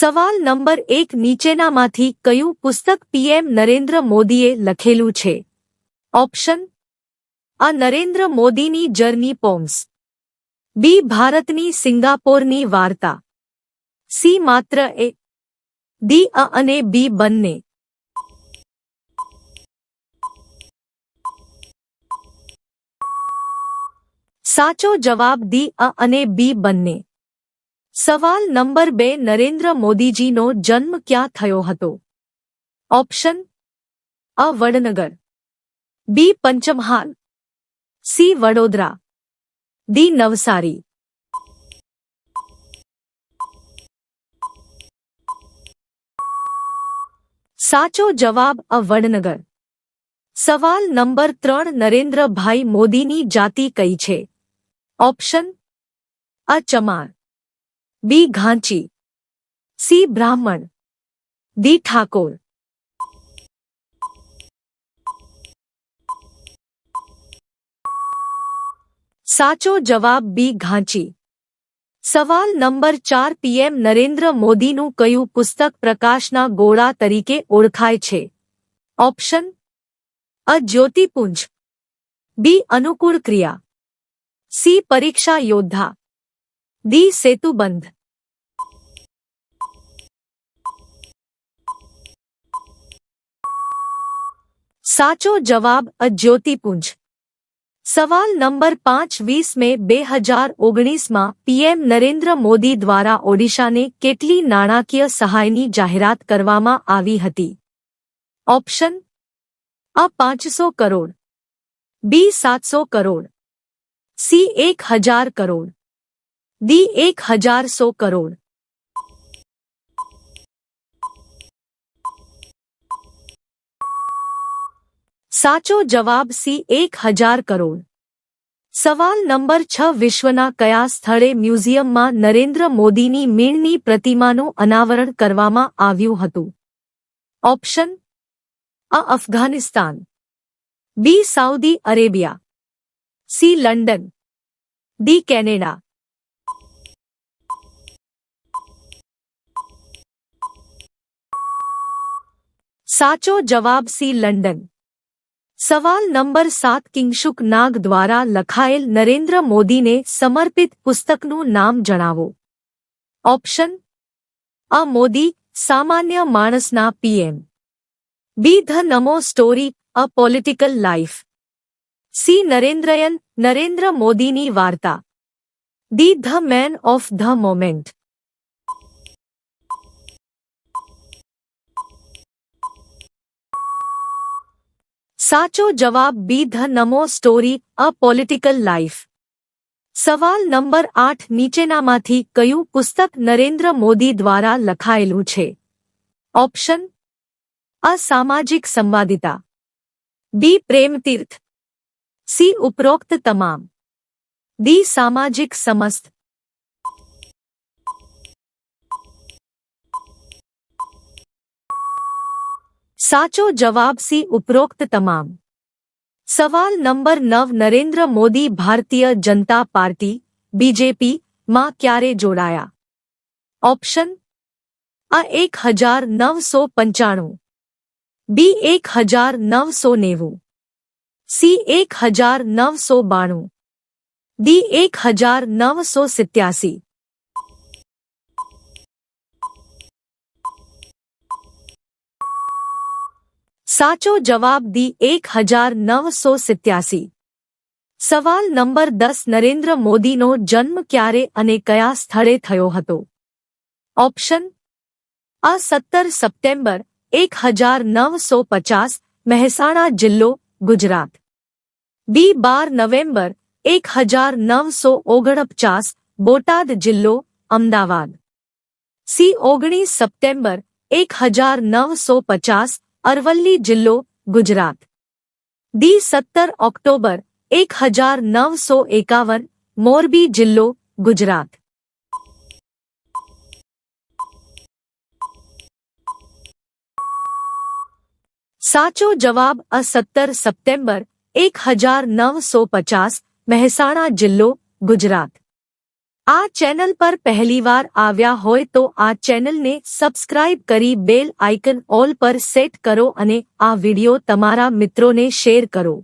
સવાલ નંબર 1 નીચેનામાંથી કયું પુસ્તક પીએમ નરેન્દ્ર મોદીએ લખેલું છે? ઓપ્શન અ નરેન્દ્ર મોદીની જર્ની પોમ્સ, બી ભારતની સિંગાપોરની વાર્તા, સી માત્ર એ, ડી અ અને બી બંને. સાચો જવાબ ડી અ અને બી બંને. સવાલ નંબર 2 નરેન્દ્ર મોદીજીનો જન્મ ક્યાં થયો હતો? ઓપ્શન અ વડનગર, બી પંચમહાલ, સી વડોદરા, ડી નવસારી. સાચો જવાબ અ વડનગર. સવાલ નંબર 3 નરેન્દ્રભાઈ મોદીની જાતિ કઈ છે? ઓપ્શન અ ચમાર, બી ઘાંચી, સી બ્રાહ્મણ, ડી ઠાકોર. સાચો જવાબ બી ઘાંચી. સવાલ નંબર 4 પીએમ નરેન્દ્ર મોદીનું કયું પુસ્તક પ્રકાશના ગોળા તરીકે ઓળખાય છે? ઓપ્શન અ જ્યોતિપુંજ, બી અનુકૂળ ક્રિયા, સી પરીક્ષા યોદ્ધા, ડી સેતુબંધ. સાચો જવાબ અ જ્યોતિપુંજ. સવાલ નંબર 5 20 મે 2019માં પીએમ નરેન્દ્ર મોદી દ્વારા ઓડિશાને કેટલી નાણાકીય સહાયની જાહેરાત કરવામાં આવી હતી? ઓપ્શન અ 500 કરોડ, બી 700 કરોડ, સી 1000 કરોડ, ડી 1100 કરોડ. સાચો જવાબ સી 1000 કરોડ. સવાલ નંબર 6 વિશ્વના કયા સ્થળે મ્યુઝિયમમાં નરેન્દ્ર મોદીની મીણની પ્રતિમાનું અનાવરણ કરવામાં આવ્યું હતું? Option A Afghanistan, B Saudi Arabia, C London, D Canada. સાચો જવાબ સી લંડન. સવાલ નંબર 7 કિંશુક નાગ દ્વારા લખાયેલ નરેન્દ્ર મોદીને સમર્પિત પુસ્તકનું નામ જણાવો. ઓપ્શન અ મોદી સામાન્ય માણસના PM, B the NaMo story a political life, C Narendrayan Narendra મોદીની વાર્તા, D the man of the moment. સાચો જવાબ B the NaMo story a political life. સવાલ નંબર 8 નીચેનામાંથી કયું પુસ્તક નરેન્દ્ર મોદી દ્વારા લખાયેલું છે? ઓપ્શન અ સામાજિક સંવાદિતા, બી પ્રેમતીર્થ, સી ઉપરોક્ત તમામ, ડી સામાજિક સમસ્ત. સાચો જવાબ સી ઉપરોક્ત તમામ. સવાલ number 9 Narendra Modi Bharatiya Janata party BJP માં ક્યારે જોડાયા? ઓપ્શન અ 1995, બી 1990, સી 1992, ડી 1987. સાચો જવાબ ડી 1987. સવાલ નંબર 10 નરેન્દ્ર મોદીનો જન્મ ક્યારે અને કયા સ્થળે થયો હતો? ઓપ્શન અ 17 સપ્ટેમ્બર 1950, મહેસાણા જિલ્લો, ગુજરાત, બી 12 નવેમ્બર 1949, બોટાદ જિલ્લો, અમદાવાદ, સી 19 સપ્ટેમ્બર 1950, અરવલ્લી જિલ્લો, ગુજરાત, ડી 17 ઓક્ટોબર 1951, મોરબી જિલ્લો, ગુજરાત. સાચો જવાબ અ 17 સપ્ટેમ્બર 1950, મહેસાણા જિલ્લો, ગુજરાત. આ ચેનલ પર પહેલીવાર આવ્યા હોય તો આ ચેનલને સબસ્ક્રાઇબ કરી બેલ આઇકન ઓલ પર સેટ કરો અને આ વિડિયો તમારા મિત્રોને શેર કરો.